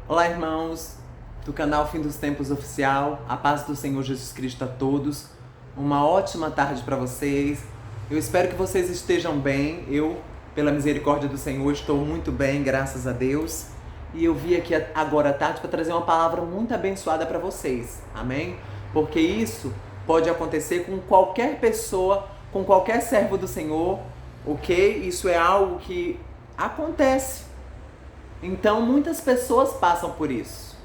Olá, irmãos do canal Fim dos Tempos Oficial. A paz do Senhor Jesus Cristo a todos. Uma ótima tarde para vocês. Eu espero que vocês estejam bem. Eu, pela misericórdia do Senhor, estou muito bem, graças a Deus. E eu vim aqui agora à tarde para trazer uma palavra muito abençoada para vocês. Amém? Porque isso pode acontecer com qualquer pessoa, com qualquer servo do Senhor, ok? Isso é algo que acontece. Então, muitas pessoas passam por isso.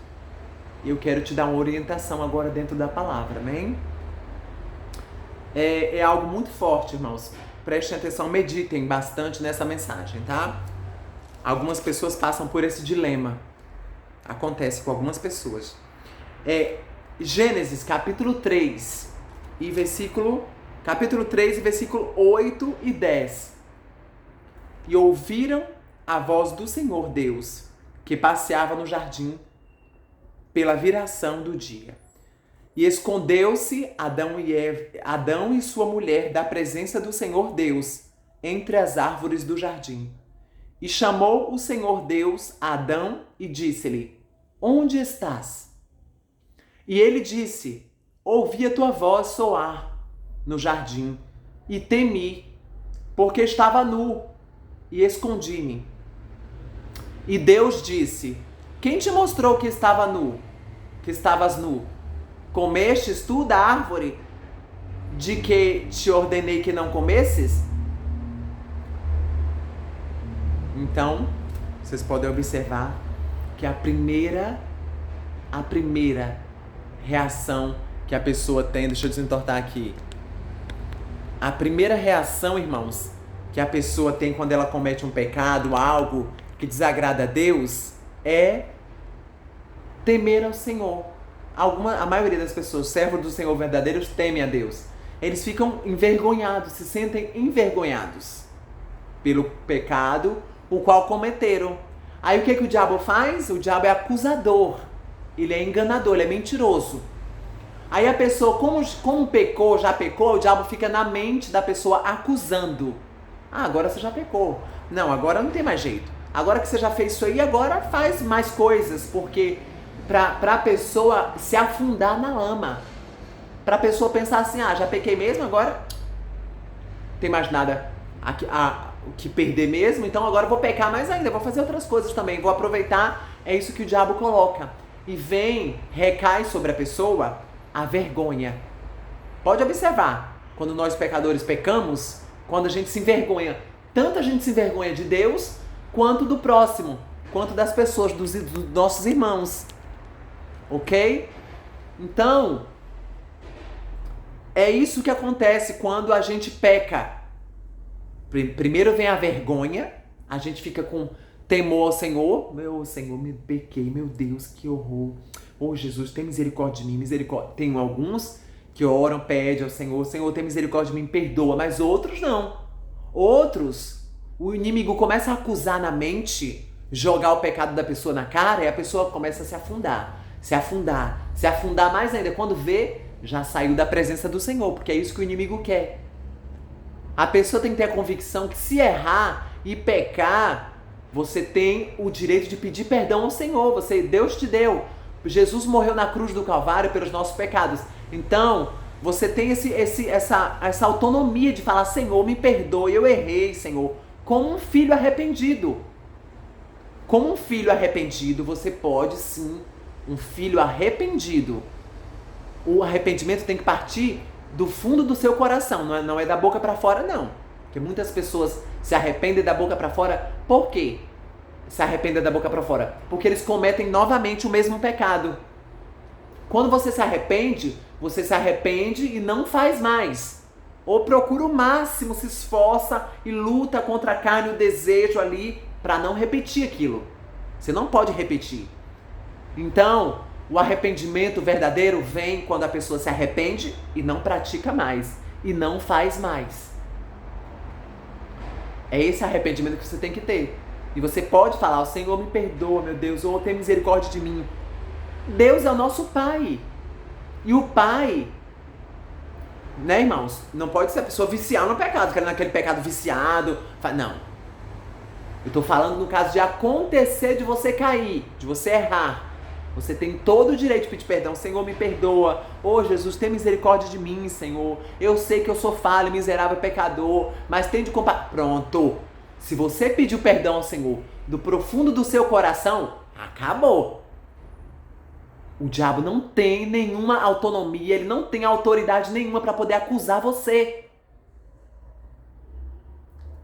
Eu quero te dar uma orientação agora dentro da palavra, amém? É algo muito forte, irmãos. Prestem atenção, meditem bastante nessa mensagem, tá? Algumas pessoas passam por esse dilema. Acontece com algumas pessoas. Gênesis, capítulo 3, capítulo 3, versículo 8 e 10. E ouviram a voz do Senhor Deus, que passeava no jardim pela viração do dia. E escondeu-se Adão e sua mulher da presença do Senhor Deus entre as árvores do jardim. E chamou o Senhor Deus a Adão e disse-lhe: Onde estás? E ele disse: Ouvi a tua voz soar no jardim e temi, porque estava nu e escondi-me. E Deus disse: Quem te mostrou que estavas nu? Comestes tu da árvore de que te ordenei que não comesses? Então, vocês podem observar que a primeira reação que a pessoa tem, deixa eu desentortar aqui. A primeira reação, irmãos, que a pessoa tem quando ela comete um pecado, algo que desagrada a Deus, é temer ao Senhor. A maioria das pessoas, servos do Senhor verdadeiros, temem a Deus. Eles ficam envergonhados, se sentem envergonhados pelo pecado o qual cometeram. Aí o que o diabo faz? O diabo é acusador, ele é enganador, ele é mentiroso. Aí a pessoa, como já pecou, o diabo fica na mente da pessoa acusando. Ah, agora você já pecou. Não, agora não tem mais jeito. Agora que você já fez isso aí, agora faz mais coisas, porque pra pessoa se afundar na lama. Pra pessoa pensar assim, já pequei mesmo, agora não tem mais nada o que perder mesmo, então agora eu vou pecar mais ainda, vou fazer outras coisas também, vou aproveitar. É isso que o diabo coloca. E recai sobre a pessoa a vergonha. Pode observar, quando nós pecadores pecamos, quando a gente se envergonha, tanto a gente se envergonha de Deus, quanto do próximo, quanto das pessoas, dos nossos irmãos. Ok? Então, é isso que acontece quando a gente peca. Primeiro vem a vergonha, a gente fica com temor ao Senhor. Meu Senhor, me pequei, meu Deus, que horror. Oh, Jesus, tem misericórdia de mim, misericórdia. Tem alguns que oram, pedem ao Senhor, Senhor, tem misericórdia de mim, perdoa. Mas outros não. Outros, o inimigo começa a acusar na mente, jogar o pecado da pessoa na cara, e a pessoa começa a se afundar mais ainda. Quando vê, já saiu da presença do Senhor, porque é isso que o inimigo quer. A pessoa tem que ter a convicção que se errar e pecar, você tem o direito de pedir perdão ao Senhor. Deus te deu. Jesus morreu na cruz do Calvário pelos nossos pecados. Então, você tem essa autonomia de falar: Senhor, me perdoe, eu errei, Senhor. Como um filho arrependido. Como um filho arrependido, você pode sim, um filho arrependido. O arrependimento tem que partir do fundo do seu coração, não é da boca para fora, não. Porque muitas pessoas se arrependem da boca para fora. Por quê? Se arrependem da boca para fora? Porque eles cometem novamente o mesmo pecado. Quando você se arrepende e não faz mais. Ou procura o máximo, se esforça e luta contra a carne e o desejo ali para não repetir aquilo. Você não pode repetir. Então, o arrependimento verdadeiro vem quando a pessoa se arrepende e não pratica mais. E não faz mais. É esse arrependimento que você tem que ter. E você pode falar: o Senhor me perdoa, meu Deus, ou tem misericórdia de mim. Deus é o nosso Pai. E o Pai, né, irmãos? Não pode ser a pessoa viciar no pecado, querendo aquele pecado viciado. Não. Eu tô falando no caso de acontecer de você cair, de você errar. Você tem todo o direito de pedir perdão. Senhor, me perdoa. Ô Jesus, tem misericórdia de mim, Senhor. Eu sei que eu sou falho, miserável, pecador, mas tem de compaixão. Pronto. Se você pediu perdão ao Senhor do profundo do seu coração, acabou. O diabo não tem nenhuma autonomia, ele não tem autoridade nenhuma para poder acusar você.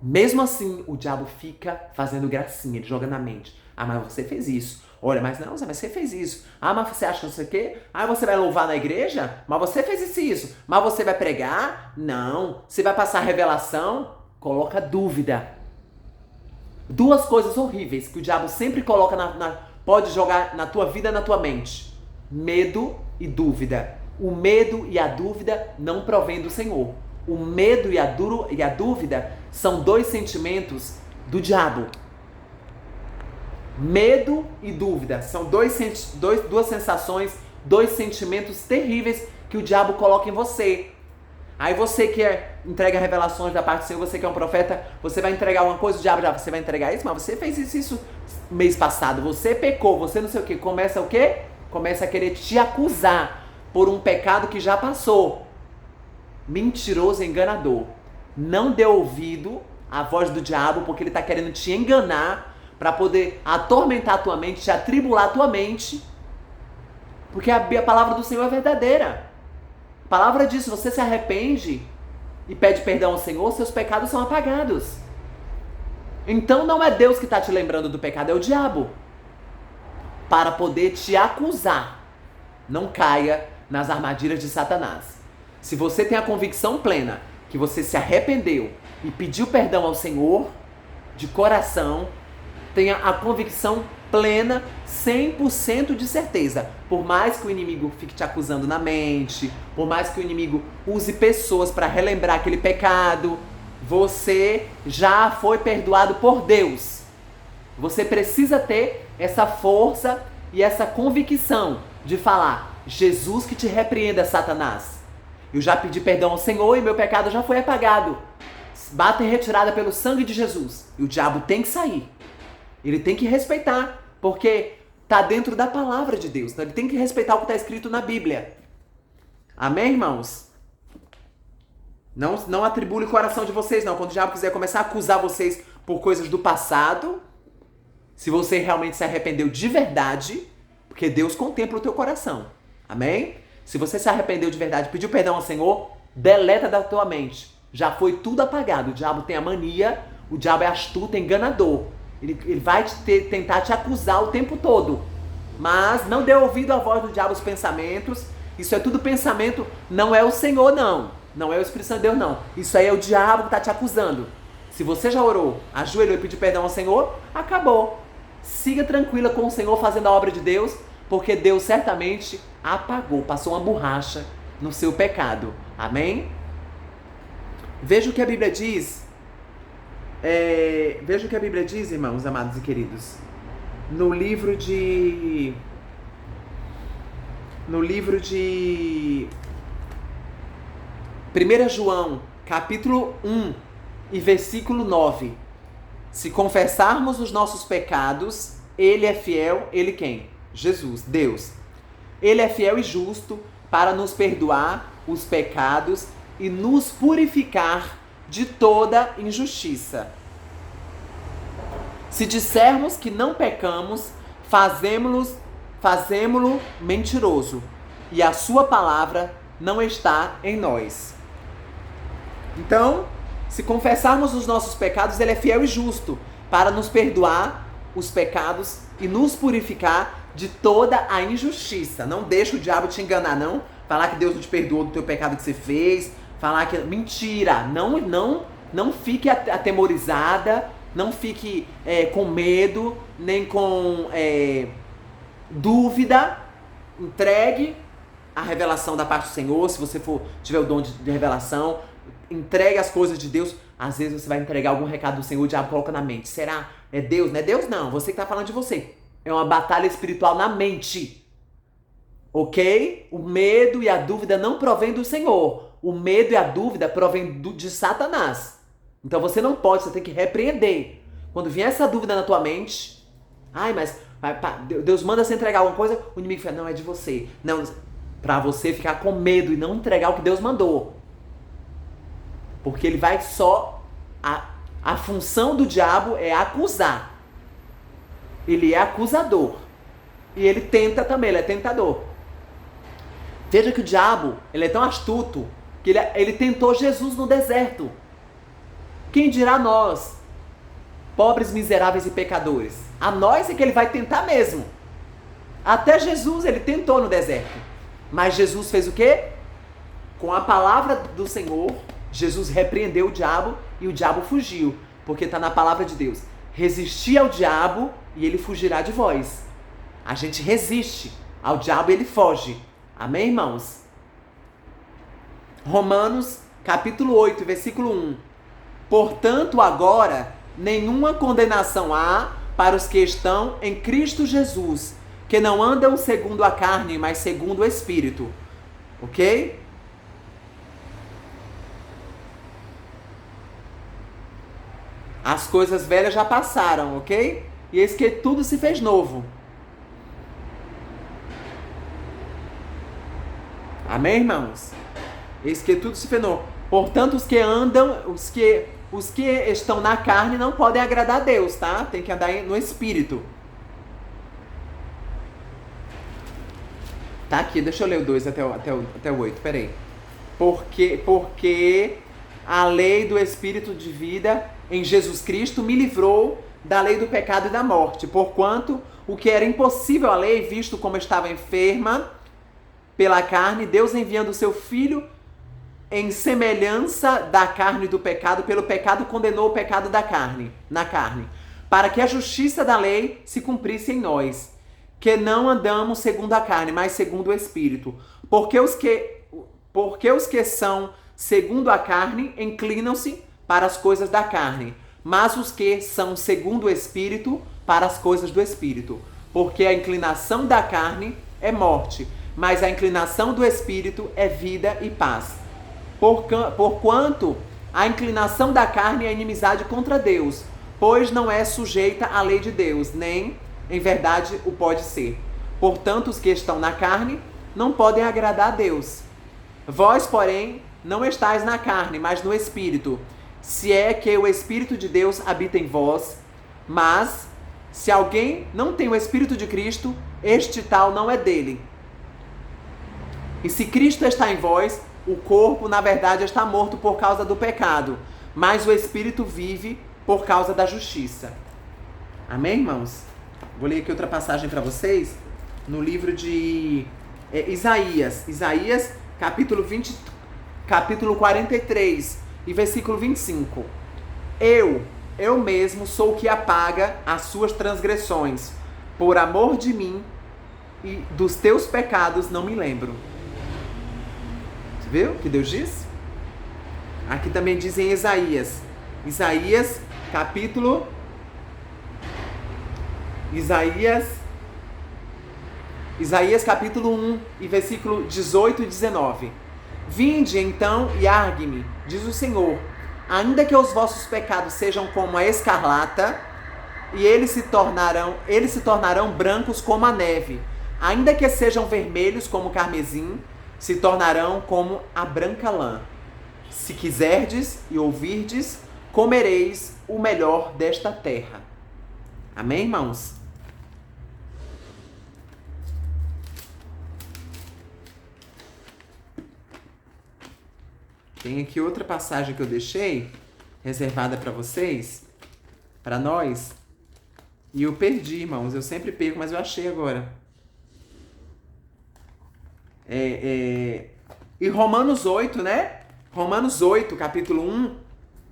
Mesmo assim, o diabo fica fazendo gracinha, ele joga na mente. Ah, mas você fez isso. Olha, mas não, mas você fez isso. Ah, mas você acha que não sei o quê? Ah, você vai louvar na igreja? Mas você fez isso. Mas você vai pregar? Não. Você vai passar revelação? Coloca dúvida. Duas coisas horríveis que o diabo sempre coloca pode jogar na tua vida, na tua mente. Medo e dúvida. O medo e a dúvida não provém do Senhor. O medo e a dúvida são dois sentimentos do diabo. Medo e dúvida são duas sensações, dois sentimentos terríveis que o diabo coloca em você. Aí você que entrega revelações da parte do Senhor, você que é um profeta, você vai entregar alguma coisa, o diabo já, você vai entregar isso, mas você fez isso mês passado, você pecou, você não sei o quê. Começa o quê? Começa a querer te acusar por um pecado que já passou. Mentiroso e enganador. Não dê ouvido à voz do diabo, porque ele está querendo te enganar para poder atormentar a tua mente, te atribular a tua mente. Porque a palavra do Senhor é verdadeira. A palavra diz, se você se arrepende e pede perdão ao Senhor, seus pecados são apagados. Então não é Deus que está te lembrando do pecado, é o diabo. Para poder te acusar. Não caia nas armadilhas de Satanás. Se você tem a convicção plena que você se arrependeu e pediu perdão ao Senhor, de coração, tenha a convicção plena, 100% de certeza. Por mais que o inimigo fique te acusando na mente, por mais que o inimigo use pessoas para relembrar aquele pecado, você já foi perdoado por Deus. Você precisa ter essa força e essa convicção de falar, Jesus que te repreenda, Satanás. Eu já pedi perdão ao Senhor e meu pecado já foi apagado. Bata em retirada pelo sangue de Jesus. E o diabo tem que sair. Ele tem que respeitar, porque está dentro da palavra de Deus. Então ele tem que respeitar o que está escrito na Bíblia. Amém, irmãos? Não atribule o coração de vocês, não. Quando o diabo quiser começar a acusar vocês por coisas do passado, se você realmente se arrependeu de verdade, porque Deus contempla o teu coração. Amém? Se você se arrependeu de verdade, pediu perdão ao Senhor, deleta da tua mente. Já foi tudo apagado. O diabo tem a mania, o diabo é astuto, é enganador. Ele vai tentar te acusar o tempo todo. Mas não dê ouvido à voz do diabo, os pensamentos. Isso é tudo pensamento, não é o Senhor, não. Não é o Espírito Santo de Deus, não. Isso aí é o diabo que está te acusando. Se você já orou, ajoelhou e pediu perdão ao Senhor, acabou. Siga tranquila com o Senhor fazendo a obra de Deus, porque Deus certamente apagou, passou uma borracha no seu pecado. Amém? Veja o que a Bíblia diz. Veja o que a Bíblia diz, irmãos, amados e queridos. No livro de 1 João, capítulo 1 e versículo 9. Se confessarmos os nossos pecados, Ele é fiel, Ele quem? Jesus, Deus. Ele é fiel e justo para nos perdoar os pecados e nos purificar de toda injustiça. Se dissermos que não pecamos, fazemo-lo mentiroso, e a sua palavra não está em nós. Então, se confessarmos os nossos pecados, Ele é fiel e justo para nos perdoar os pecados e nos purificar de toda a injustiça. Não deixa o diabo te enganar, não. Falar que Deus não te perdoou do teu pecado que você fez. Falar que... Mentira! Não fique atemorizada, não fique com medo, nem com dúvida. Entregue a revelação da parte do Senhor, se você tiver o dom de revelação. Entregue as coisas de Deus. Às vezes você vai entregar algum recado do Senhor, o diabo coloca na mente. Será? É Deus? Não é Deus, não. Você que está falando de você. É uma batalha espiritual na mente. Ok? O medo e a dúvida não provém do Senhor. O medo e a dúvida provém de Satanás. Então você não pode, você tem que repreender. quando vier essa dúvida na tua mente, ai, mas Deus manda você entregar alguma coisa, o inimigo fala, não, é de você. Não, pra você ficar com medo e não entregar o que Deus mandou. Porque ele vai só... A função do diabo é acusar. Ele é acusador. E ele tenta também, ele é tentador. Veja que o diabo, ele é tão astuto, que ele tentou Jesus no deserto. Quem dirá nós, pobres, miseráveis e pecadores? A nós é que ele vai tentar mesmo. Até Jesus ele tentou no deserto. Mas Jesus fez o quê? Com a palavra do Senhor, Jesus repreendeu o diabo e o diabo fugiu. Porque está na palavra de Deus. Resisti ao diabo e ele fugirá de vós. A gente resiste ao diabo e ele foge. Amém, irmãos? Romanos, capítulo 8, versículo 1. Portanto, agora, nenhuma condenação há para os que estão em Cristo Jesus, que não andam segundo a carne, mas segundo o Espírito. Ok? As coisas velhas já passaram, ok? E eis que tudo se fez novo. Amém, irmãos? Eis que tudo se fez novo. Portanto, os que andam, os que estão na carne não podem agradar a Deus, tá? Tem que andar no Espírito. Tá aqui, deixa eu ler o 2 até o 8, peraí. Porque a lei do Espírito de vida em Jesus Cristo me livrou da lei do pecado e da morte. Porquanto o que era impossível à lei, visto como estava enferma pela carne, Deus enviando o seu Filho em semelhança da carne do pecado, pelo pecado condenou o pecado na carne, para que a justiça da lei se cumprisse em nós, que não andamos segundo a carne, mas segundo o Espírito. Porque os que são segundo a carne inclinam-se para as coisas da carne, mas os que são segundo o Espírito para as coisas do Espírito. Porque a inclinação da carne é morte, mas a inclinação do Espírito é vida e paz. Porquanto a inclinação da carne é inimizade contra Deus, pois não é sujeita à lei de Deus, nem, em verdade, o pode ser. Portanto, os que estão na carne não podem agradar a Deus. Vós, porém, não estáis na carne, mas no Espírito, se é que o Espírito de Deus habita em vós. Mas, se alguém não tem o Espírito de Cristo, este tal não é dele. E se Cristo está em vós, o corpo, na verdade, está morto por causa do pecado, mas o Espírito vive por causa da justiça. Amém, irmãos? Vou ler aqui outra passagem para vocês, no livro de Isaías. Isaías, capítulo 43, e versículo 25. Eu mesmo sou o que apaga as suas transgressões. Por amor de mim e dos teus pecados não me lembro. Você viu o que Deus diz? Aqui também diz em Isaías. Isaías, capítulo 1 e versículo 18 e 19. Vinde então e argue-me, diz o Senhor, ainda que os vossos pecados sejam como a escarlata, e eles se tornarão brancos como a neve, ainda que sejam vermelhos como o carmesim, se tornarão como a branca lã. Se quiserdes e ouvirdes, comereis o melhor desta terra. Amém, irmãos? Tem aqui outra passagem que eu deixei reservada para vocês, para nós, e eu perdi, irmãos. Eu sempre perco, mas eu achei agora. E Romanos 8, né? Romanos 8, capítulo 1,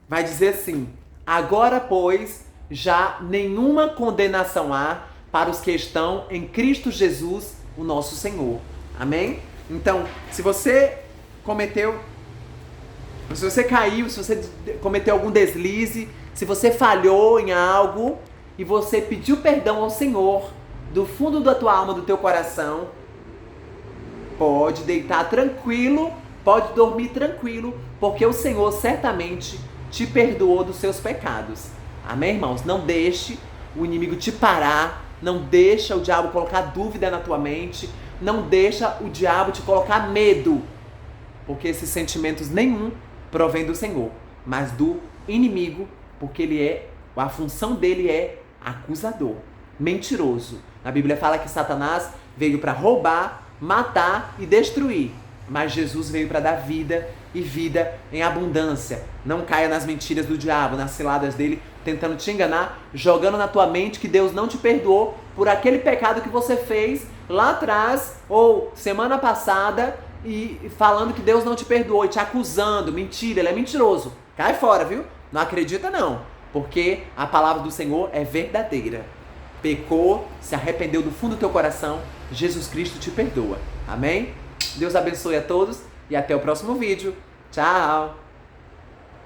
vai dizer assim: agora, pois, já nenhuma condenação há para os que estão em Cristo Jesus, o nosso Senhor. Amém? Então, se você caiu, se você cometeu algum deslize, se você falhou em algo e você pediu perdão ao Senhor do fundo da tua alma, do teu coração, pode deitar tranquilo, pode dormir tranquilo, porque o Senhor certamente te perdoou dos seus pecados. Amém, irmãos? Não deixe o inimigo te parar, não deixa o diabo colocar dúvida na tua mente, não deixa o diabo te colocar medo, porque esses sentimentos nenhum provém do Senhor, mas do inimigo, porque a função dele é acusador, mentiroso. A Bíblia fala que Satanás veio para roubar, matar e destruir, mas Jesus veio para dar vida e vida em abundância. Não caia nas mentiras do diabo, nas ciladas dele, tentando te enganar, jogando na tua mente que Deus não te perdoou por aquele pecado que você fez lá atrás ou semana passada e falando que Deus não te perdoou e te acusando. Mentira, ele é mentiroso. Cai fora, viu? Não acredita não, porque a palavra do Senhor é verdadeira. Pecou, se arrependeu do fundo do teu coração, Jesus Cristo te perdoa. Amém? Deus abençoe a todos e até o próximo vídeo. Tchau!